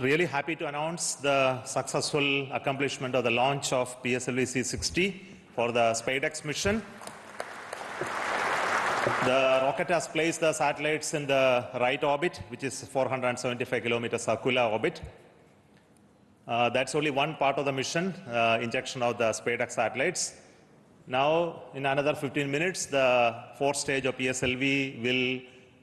really happy to announce the successful accomplishment of the launch of PSLV C-60 for the SpaDex mission. The rocket has placed the satellites in the right orbit, which is 475 kilometer circular orbit. That's only one part of the mission, injection of the SpaDex satellites. Now, in another 15 minutes, the fourth stage of PSLV will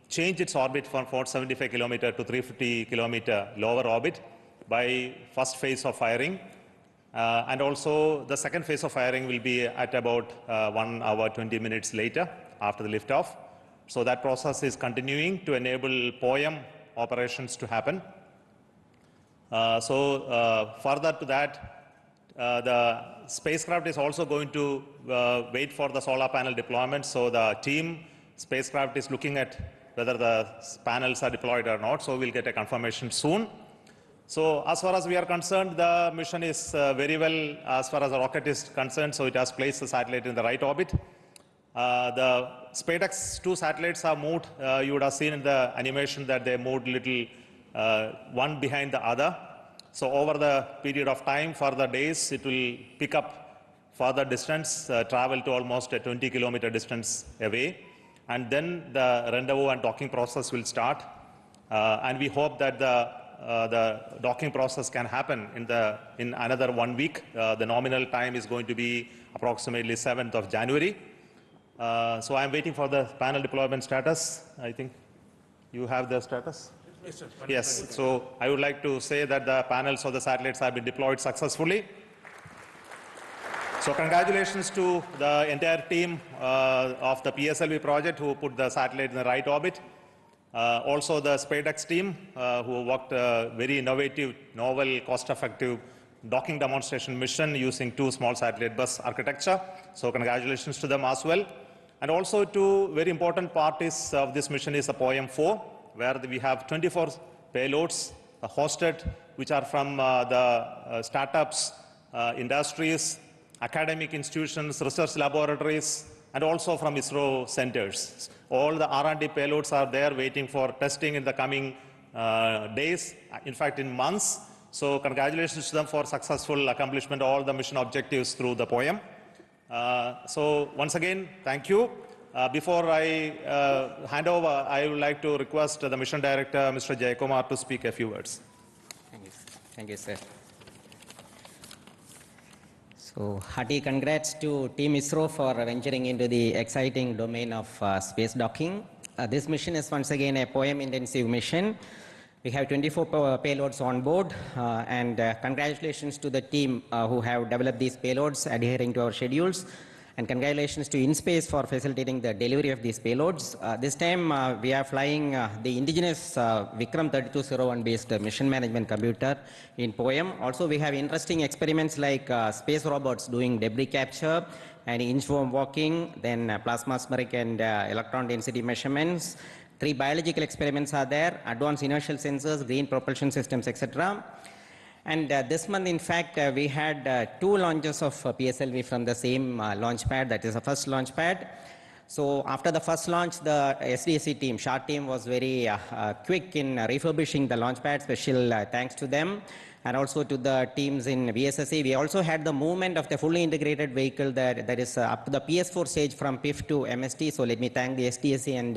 change its orbit from 475 kilometer to 350 kilometer lower orbit by first phase of firing. And also, the second phase of firing will be at about 1 hour, 20 minutes later after the liftoff. So that process is continuing to enable POEM operations to happen. Further to that, the spacecraft is also going to wait for the solar panel deployment. So the team spacecraft is looking at whether the panels are deployed or not. So we'll get a confirmation soon. So as far as we are concerned, the mission is very well as far as the rocket is concerned. So it has placed the satellite in the right orbit. The SpaDex 2 satellites are moved. You would have seen in the animation that they moved little one behind the other. So over the period of time, for the days, it will pick up further distance, travel to almost a 20-kilometer distance away. And then the rendezvous and docking process will start. And we hope that the docking process can happen in another 1 week. The nominal time is going to be approximately 7th of January. So I'm waiting for the panel deployment status. I think you have the status? Yes, sir. Yes. So I would like to say that the panels of the satellites have been deployed successfully. So congratulations to the entire team of the PSLV project who put the satellite in the right orbit. Also the SpaDex team who worked a very innovative, novel, cost-effective docking demonstration mission using 2 small satellite bus architecture. So congratulations to them as well. And also two very important parties of this mission is the POEM-4, where we have 24 payloads hosted, which are from the startups, industries, academic institutions, research laboratories, and also from ISRO centers. All the R&D payloads are there waiting for testing in the coming days, in fact in months. So congratulations to them for successful accomplishment of all the mission objectives through the POEM. So once again, thank you. Before I hand over, I would like to request the mission director, Mr. Jayakumar, to speak a few words. Thank you, sir. So, hearty congrats to Team ISRO for venturing into the exciting domain of space docking. This mission is once again a POEM-intensive mission. We have 24 payloads on board, and congratulations to the team who have developed these payloads adhering to our schedules. And congratulations to InSpace for facilitating the delivery of these payloads. This time we are flying the indigenous Vikram 3201 based mission management computer in POEM. Also we have interesting experiments like space robots doing debris capture and inchworm walking, then plasmaspheric and electron density measurements. 3 biological experiments are there, advanced inertial sensors, green propulsion systems, etc. And this month, in fact, we had 2 launches of PSLV from the same launch pad, that is the first launch pad. So after the first launch, the SDSC team, SHART team, was very quick in refurbishing the launch pad. Special thanks to them. And also to the teams in VSSC. We also had the movement of the fully integrated vehicle that is up to the PS4 stage from PIF to MST. So let me thank the SDSC and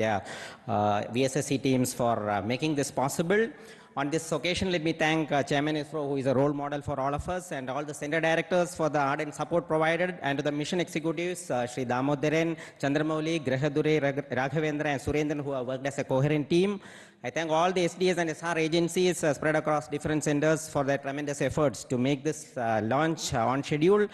VSSC teams for making this possible. On this occasion, let me thank Chairman ISRO, who is a role model for all of us, and all the center directors for the ardent support provided, and to the mission executives, Sri Damodaran, Chandramouli, Grahadure, Raghavendra, and Surendran, who have worked as a coherent team. I thank all the SDS and SR agencies spread across different centers for their tremendous efforts to make this launch on schedule.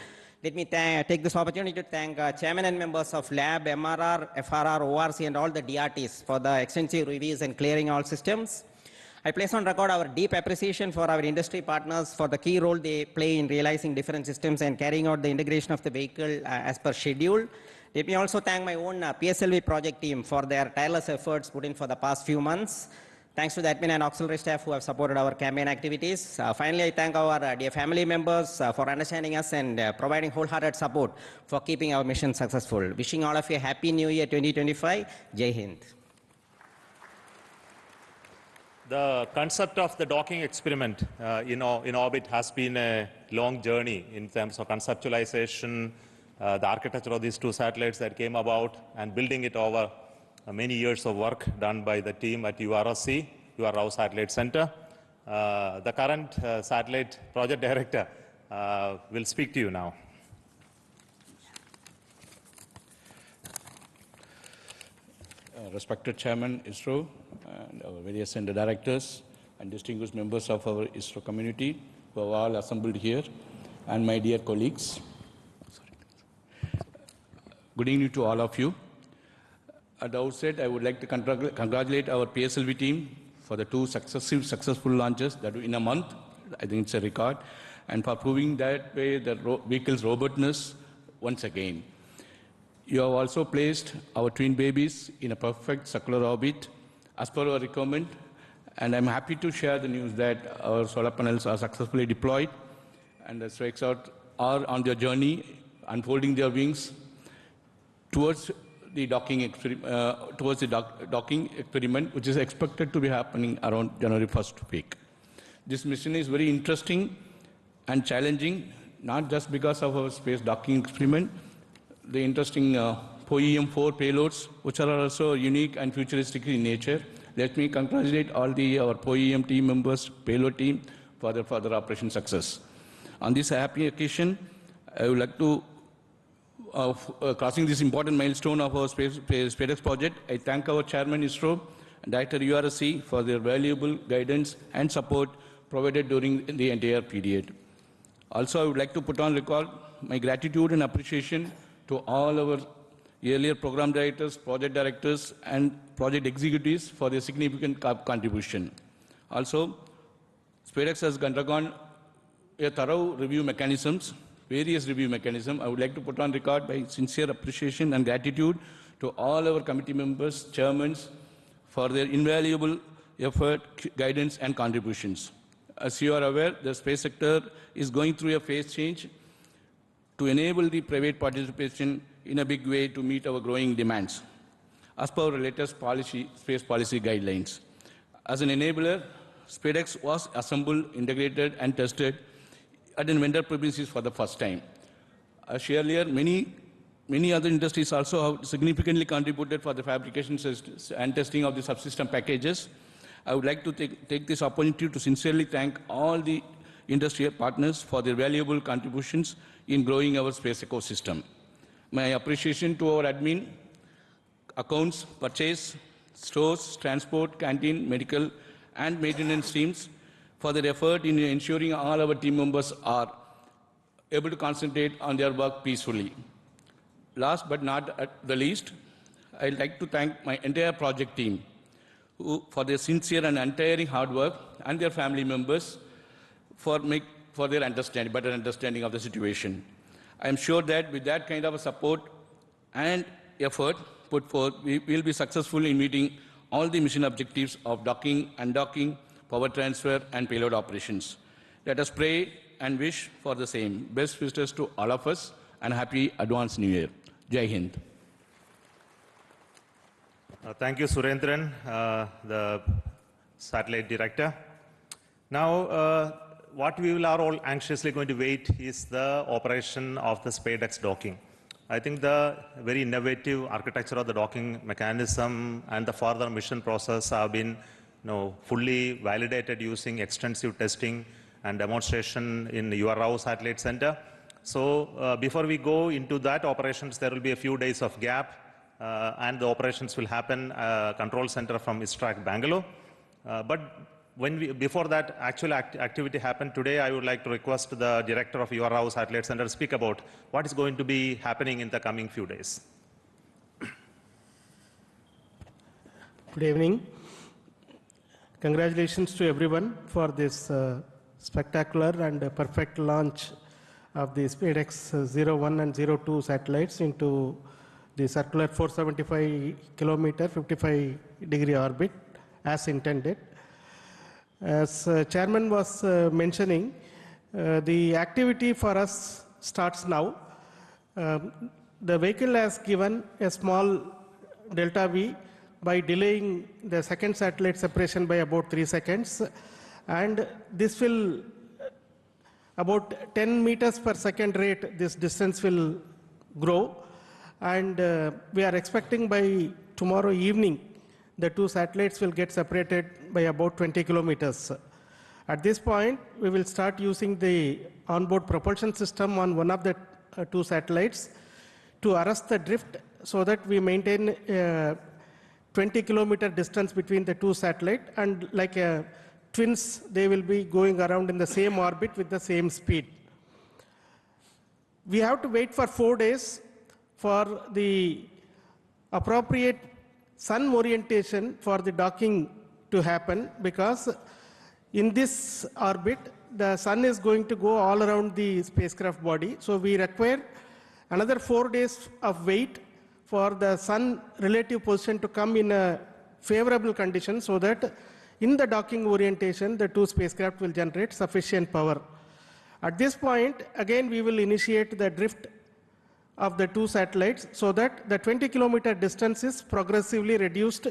Let me take this opportunity to thank chairman and members of Lab, MRR, FRR, ORC, and all the DRTs for the extensive reviews and clearing all systems. I place on record our deep appreciation for our industry partners for the key role they play in realizing different systems and carrying out the integration of the vehicle as per schedule. Let me also thank my own PSLV project team for their tireless efforts put in for the past few months. Thanks to the admin and auxiliary staff who have supported our campaign activities. Finally, I thank our dear family members for understanding us and providing wholehearted support for keeping our mission successful. Wishing all of you a happy New Year 2025. Jai Hind. The concept of the docking experiment in orbit has been a long journey in terms of conceptualization, the architecture of these two satellites that came about, and building it over many years of work done by the team at URSC, UR Satellite Center. The current satellite project director will speak to you now. Respected Chairman ISRO and our various center directors and distinguished members of our ISRO community who have all assembled here, and my dear colleagues. Good evening to all of you. At the outset, I would like to congratulate our PSLV team for the two successful launches that in a month. I think it's a record, and for proving that way the vehicle's robustness once again. You have also placed our twin babies in a perfect circular orbit as per our requirement, and I'm happy to share the news that our solar panels are successfully deployed and the SpaceX are on their journey, unfolding their wings towards the docking experiment, which is expected to be happening around January 1st week. This mission is very interesting and challenging, not just because of our space docking experiment, the interesting POEM-4 payloads, which are also unique and futuristic in nature. Let me congratulate all our POEM team members, payload team, for their further operation success. On this happy occasion, I would like to, crossing this important milestone of our SpaDex project, I thank our Chairman ISRO and Director URSC for their valuable guidance and support provided during the entire period. Also, I would like to put on record my gratitude and appreciation to all our earlier program directors, project directors, and project executives for their significant contribution. Also, SpaDex has undergone a thorough review mechanisms, various review mechanisms. I would like to put on record my sincere appreciation and gratitude to all our committee members, chairmen, for their invaluable effort, guidance, and contributions. As you are aware, the space sector is going through a phase change to enable the private participation in a big way to meet our growing demands, as per our latest space policy guidelines. As an enabler, SpaDex was assembled, integrated, and tested at vendor premises for the first time. As earlier, many other industries also have significantly contributed for the fabrication and testing of the subsystem packages. I would like to take this opportunity to sincerely thank all the industry partners for their valuable contributions in growing our space ecosystem. My appreciation to our admin, accounts, purchase, stores, transport, canteen, medical, and maintenance teams for their effort in ensuring all our team members are able to concentrate on their work peacefully. Last but not the least, I'd like to thank my entire project team for their sincere and untiring hard work, and their family members for their better understanding of the situation. I am sure that with that kind of a support and effort put forth, we will be successful in meeting all the mission objectives of docking, undocking, power transfer, and payload operations. Let us pray and wish for the same. Best wishes to all of us, and happy advance New Year. Jai Hind. Thank you, Surendran, the satellite director. Now, what we are all anxiously going to wait is the operation of the SpaDex docking. I think the very innovative architecture of the docking mechanism and the further mission process have been fully validated using extensive testing and demonstration in UR Satellite Center. So before we go into that operations, there will be a few days of gap, and the operations will happen control center from ISTRAC Bangalore. But before that actual activity happened today, I would like to request the director of UR Satellite Center to speak about what is going to be happening in the coming few days. Good evening. Congratulations to everyone for this spectacular and perfect launch of the SpaDex 01 and 02 satellites into the circular 475 kilometer, 55-degree orbit as intended. As Chairman was mentioning, the activity for us starts now. The vehicle has given a small delta V by delaying the second satellite separation by about 3 seconds. And this will, about 10 meters per second rate, this distance will grow. And we are expecting by tomorrow evening, the two satellites will get separated by about 20 kilometers. At this point, we will start using the onboard propulsion system on one of the two satellites to arrest the drift so that we maintain 20-kilometer distance between the two satellites, and like twins, they will be going around in the same orbit with the same speed. We have to wait for 4 days for the appropriate sun orientation for the docking to happen, because in this orbit, the sun is going to go all around the spacecraft body. So we require another 4 days of wait for the sun relative position to come in a favorable condition, so that in the docking orientation, the two spacecraft will generate sufficient power. At this point, again, we will initiate the drift of the two satellites so that the 20-kilometer distance is progressively reduced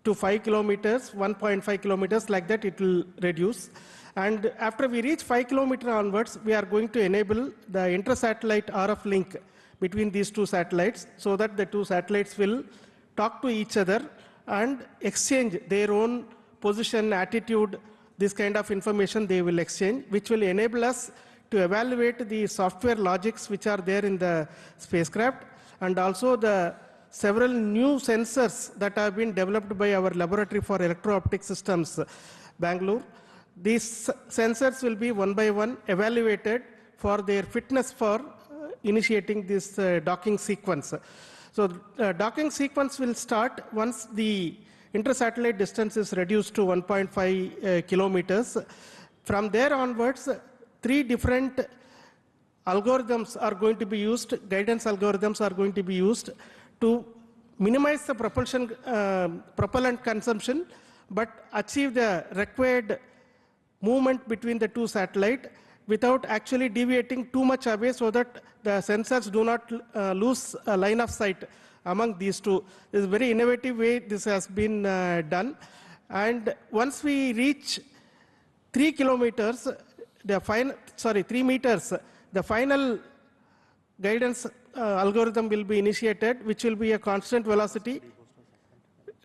to 5 kilometers, 1.5 kilometers, like that it will reduce. And after we reach 5 kilometers onwards, we are going to enable the inter-satellite RF link between these two satellites so that the two satellites will talk to each other and exchange their own position, attitude, this kind of information they will exchange, which will enable us to evaluate the software logics which are there in the spacecraft, and also the several new sensors that have been developed by our laboratory for electro-optic systems, Bangalore. These sensors will be one by one evaluated for their fitness for initiating this docking sequence. So docking sequence will start once the inter-satellite distance is reduced to 1.5 kilometers. From there onwards, 3 different algorithms are going to be used, guidance algorithms are going to be used to minimize the propellant consumption, but achieve the required movement between the two satellites without actually deviating too much away, so that the sensors do not lose a line of sight among these two. This is a very innovative way this has been done. And once we reach 3 kilometers, 3 meters, the final guidance algorithm will be initiated, which will be a constant velocity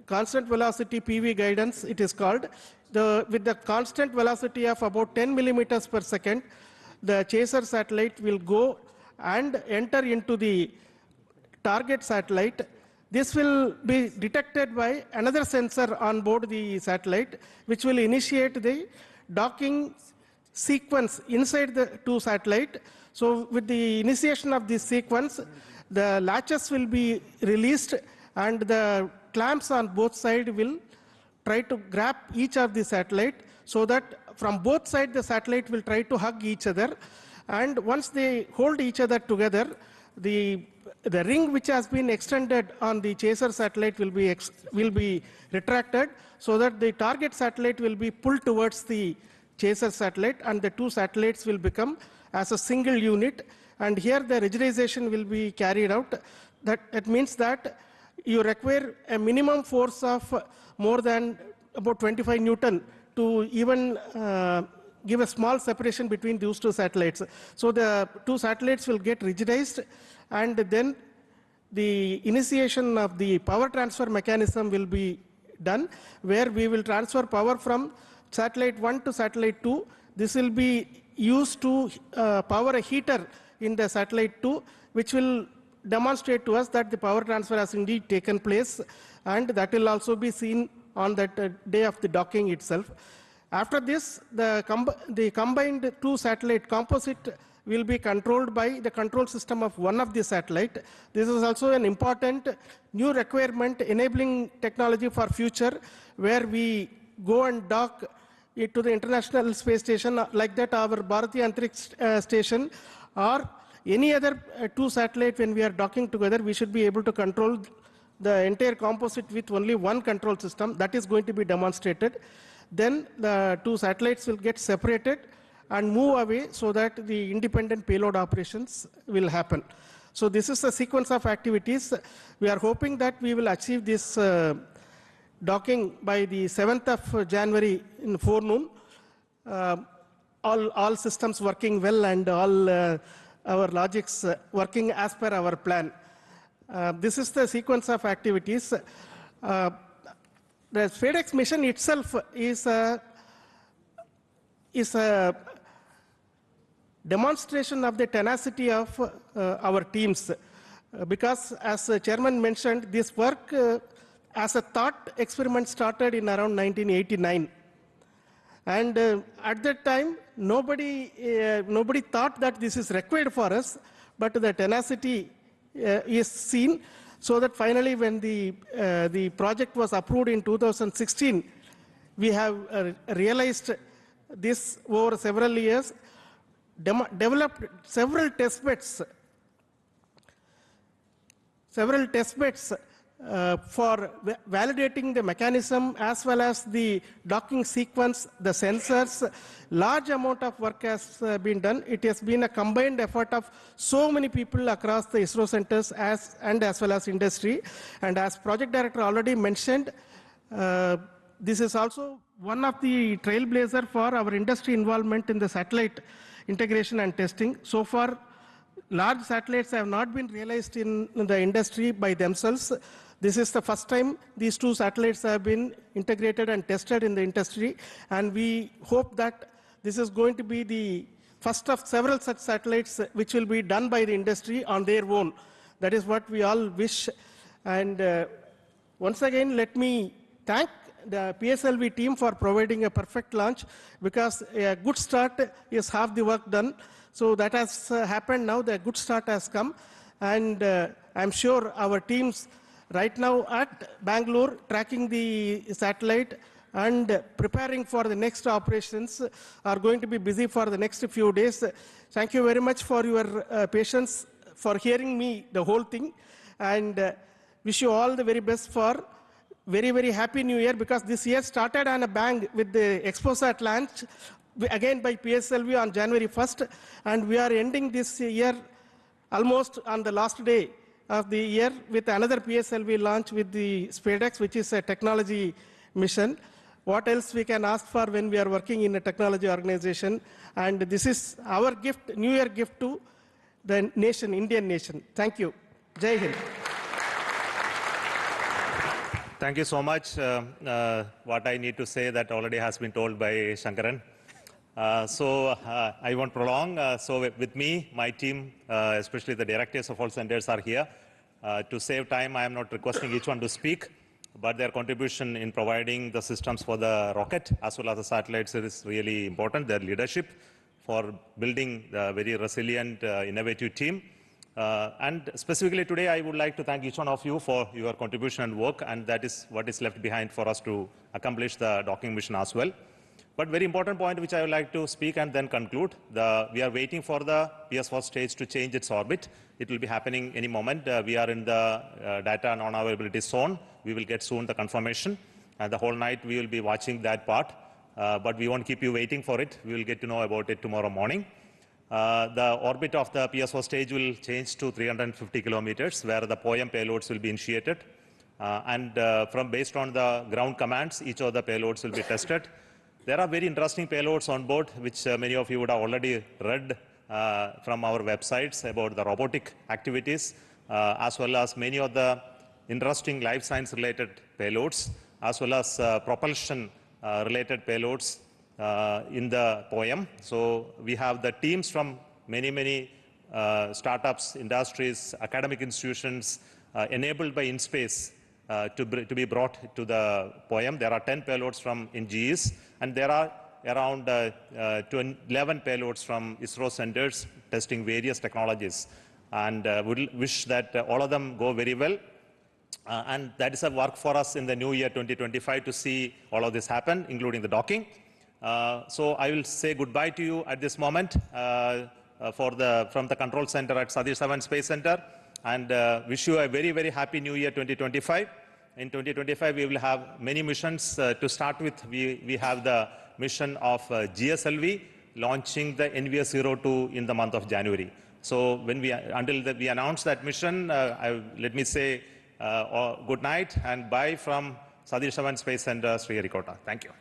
PV guidance, it is called. With the constant velocity of about 10 millimeters per second, the chaser satellite will go and enter into the target satellite. This will be detected by another sensor on board the satellite, which will initiate the docking sequence inside the two satellites. So with the initiation of this sequence, the latches will be released and the clamps on both sides will try to grab each of the satellite, so that from both sides the satellite will try to hug each other. And once they hold each other together, the ring which has been extended on the chaser satellite will be retracted, so that the target satellite will be pulled towards the chaser satellite, and the two satellites will become as a single unit. And here the rigidization will be carried out. That means that you require a minimum force of more than about 25 Newton to even give a small separation between those two satellites. So the two satellites will get rigidized, and then the initiation of the power transfer mechanism will be done, where we will transfer power from satellite 1 to satellite 2. This will be used to power a heater in the satellite 2, which will demonstrate to us that the power transfer has indeed taken place, and that will also be seen on that day of the docking itself. After this, the combined two satellite composite will be controlled by the control system of one of the satellite. This is also an important new requirement enabling technology for future, where we go and dock it to the International Space Station, like that our Bharatiya Antariksh Station, or any other two satellite. When we are docking together, we should be able to control the entire composite with only one control system. That is going to be demonstrated. Then the two satellites will get separated and move away, so that the independent payload operations will happen. So this is the sequence of activities. We are hoping that we will achieve this docking by the 7th of January in forenoon. All systems working well and all our logics working as per our plan. This is the sequence of activities. The SpaDex mission itself is a demonstration of the tenacity of our teams. Because as the chairman mentioned, this work as a thought experiment started in around 1989. And at that time, nobody thought that this is required for us, but the tenacity is seen, so that finally when the project was approved in 2016, we have realized this over several years, developed several test beds for validating the mechanism as well as the docking sequence, the sensors. Large amount of work has been done. It has been a combined effort of so many people across the ISRO centers as well as industry. And as project director already mentioned, this is also one of the trailblazer for our industry involvement in the satellite integration and testing. So far, large satellites have not been realized in the industry by themselves. This is the first time these two satellites have been integrated and tested in the industry, and we hope that this is going to be the first of several such satellites which will be done by the industry on their own. That is what we all wish. And once again, let me thank the PSLV team for providing a perfect launch, because a good start is half the work done. So that has happened now, the good start has come. And I'm sure our teams right now at Bangalore tracking the satellite and preparing for the next operations are going to be busy for the next few days. Thank you very much for your patience, for hearing me the whole thing, and wish you all the very best for very, very happy New Year, because this year started on a bang with the ExpoSat launch, again by PSLV on January 1st, and we are ending this year almost on the last day of the year with another PSLV launch with the SpaDex, which is a technology mission. What else we can ask for when we are working in a technology organization? And this is our gift, New Year gift to the nation, Indian nation. Thank you. Jai Hind. Thank you so much. What I need to say that already has been told by Shankaran. I won't prolong. So with me, my team, especially the directors of all centers are here. To save time, I am not requesting each one to speak, but their contribution in providing the systems for the rocket as well as the satellites is really important. Their leadership for building the very resilient, innovative team. And specifically today, I would like to thank each one of you for your contribution and work, and that is what is left behind for us to accomplish the docking mission as well. But very important point which I would like to speak and then conclude, we are waiting for the PS4 stage to change its orbit. It will be happening any moment. We are in the data non-availability zone. We will get soon the confirmation, and the whole night we will be watching that part. But we won't keep you waiting for it. We will get to know about it tomorrow morning. The orbit of the PS4 stage will change to 350 kilometers, where the POEM payloads will be initiated. Based on the ground commands, each of the payloads will be tested. There are very interesting payloads on board, which many of you would have already read from our websites about the robotic activities, as well as many of the interesting life science related payloads, as well as propulsion related payloads in the POEM. So we have the teams from many startups, industries, academic institutions enabled by InSpace to be brought to the POEM. There are 10 payloads from NGEs, and there are around 11 payloads from ISRO centers testing various technologies. And we wish that all of them go very well. And that is a work for us in the new year 2025 to see all of this happen, including the docking. So I will say goodbye to you at this moment from the control center at Satish Dhawan Space Center, and wish you a very happy new year 2025. In 2025, we will have many missions. To start with, we have the mission of GSLV launching the NVS-02 in the month of January. So until we announce that mission, let me say good night and bye from Satish Dhawan Space Center, Sriharikota. Thank you.